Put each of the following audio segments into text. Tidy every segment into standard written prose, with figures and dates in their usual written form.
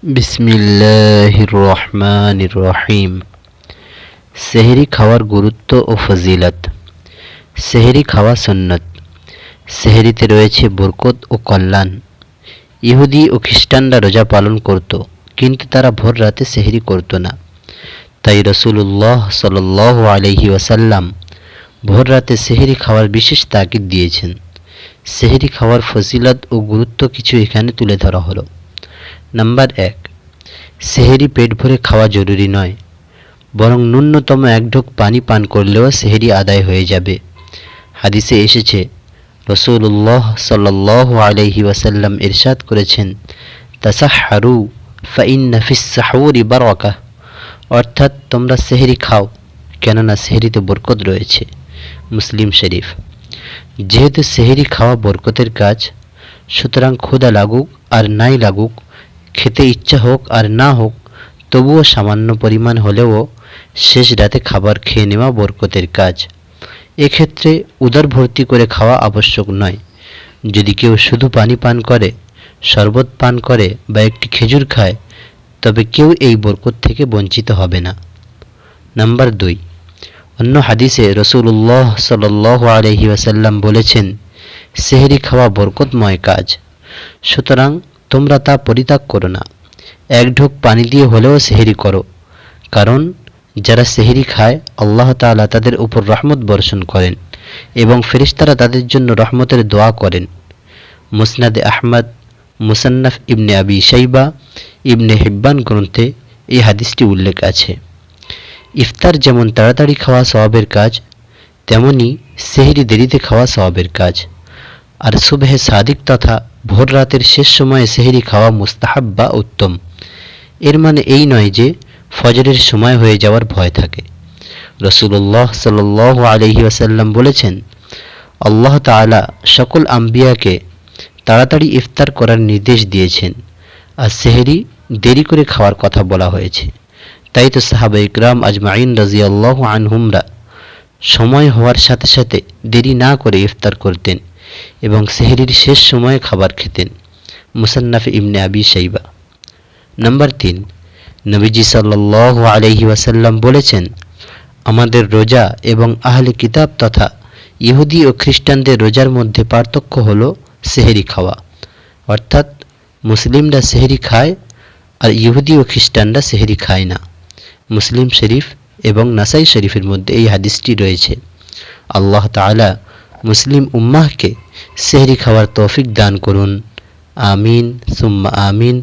বিসমিল্লাহির রহমানির রহিম। সেহরি খাওয়ার গুরুত্ব ও ফজিলত। সেহরি খাওয়া সুন্নত। সেহরিতে রয়েছে বরকত ও কল্যাণ। ইহুদি ও খ্রিস্টানরা রোজা পালন করত, কিন্তু তারা ভোর রাতে সেহরি করত না। তাই রাসূলুল্লাহ সাল্লাল্লাহু আলাইহি ওয়াসাল্লাম ভোর রাতে সেহরি খাওয়ার বিশেষ তাকিদ দিয়েছেন। সেহরি খাওয়ার ফজিলত ও গুরুত্ব কিছু এখানে তুলে ধরা হলো। নাম্বার ১, সেহরি পেট ভরে খাওয়া জরুরি নয়, বরং ন্যূনতম এক ঢোক পানি পান করলেও সেহরি আদায় হয়ে যাবে। হাদিসে এসেছে, রাসূলুল্লাহ সাল্লাল্লাহু আলাইহি ওয়াসাল্লাম ইরশাদ করেছেন, তাসাহহারু ফাইন্না ফিস সাহুরি বারাকাহ, অর্থাৎ তোমরা সেহরি খাও, কেননা সেহরিতে বরকত রয়েছে। মুসলিম শরীফ। যেহেতু সেহরি খাওয়া বরকতের কাজ, সুতরাং ক্ষুধা লাগুক আর নাই লাগুক, খেতে ইচ্ছা হোক আর না হোক, তবুও সামান্য পরিমাণ হলেও শেষ রাতে খাবার খেয়ে নেওয়া বরকতের কাজ। এক্ষেত্রে উদর ভর্তি করে খাওয়া আবশ্যক নয়। যদি কেউ শুধু পানি পান করে, শরবত পান করে বা একটি খেজুর খায়, তবে কেউ এই বরকত থেকে বঞ্চিত হবে না। নাম্বার ২, অন্য হাদিসে রাসূলুল্লাহ সাল্লাল্লাহু আলাইহি ওয়াসাল্লাম বলেছেন, সেহরি খাওয়া বরকতময় কাজ, সুতরাং তোমরা তা পরিত্যাগ করো না। এক ঢোক পানি দিয়ে হলেও সেহরি করো, কারণ যারা সেহরি খায় আল্লাহ তাআলা তাদের উপর রহমত বর্ষণ করেন এবং ফেরেশতারা তাদের জন্য রহমতের দোয়া করেন। মুসনাদে আহমদ, মুসান্নাফ ইবনে আবি শাইবা, ইবনে হিব্বান গ্রন্থে এই হাদিসটি উল্লেখ আছে। ইফতার যেমন তাড়াতাড়ি খাওয়া সওয়াবের কাজ, তেমনি সেহরি দেরিতে খাওয়া সওয়াবের কাজ। আর সুবহে সাদিক তথা ভোর রাতের শেষ সময়ে সেহরি খাওয়া মুস্তাহাব বা উত্তম। এর মানে এই নয় যে ফজরের সময় হয়ে যাওয়ার ভয় থাকে। রাসূলুল্লাহ সাল্লাল্লাহু আলাইহি ওয়াসাল্লাম বলেছেন, আল্লাহ তাআলা সকল আম্বিয়াকে তাড়াতাড়ি ইফতার করার নির্দেশ দিয়েছেন, আর সেহরি দেরি করে খাওয়ার কথা বলা হয়েছে। তাই তো সাহাবায়ে কিরাম আজমাইন রাদিয়াল্লাহু আনহুমরা সময় হওয়ার সাথে সাথে দেরি না করে ইফতার করতেন এবং সেহরির শেষ সময়ে খাবার খেতেন। মুসান্নাফ ইবনে আবি শাইবা। নাম্বার ৩, নবীজি সাল্লাল্লাহু আলাইহি ওয়াসাল্লাম বলেছেন, আমাদের রোজা এবং আহলে কিতাব তথা ইহুদি ও খ্রিস্টানদের রোজার মধ্যে পার্থক্য হলো সেহরি খাওয়া, অর্থাৎ মুসলিমরা সেহরি খায় আর ইহুদি ও খ্রিস্টানরা সেহরি খায় না। মুসলিম শরীফ এবং নাসাই শরীফের মধ্যে এই হাদিসটি রয়েছে। আল্লাহ তাআলা মুসলিম উম্মাহকে সেহরি খাওয়ার তৌফিক দান করুন। আমিন সুম্মা আমিন।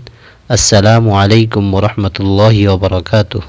আসসালামু আলাইকুম ওয়া রাহমাতুল্লাহি ওয়া বারাকাতুহু।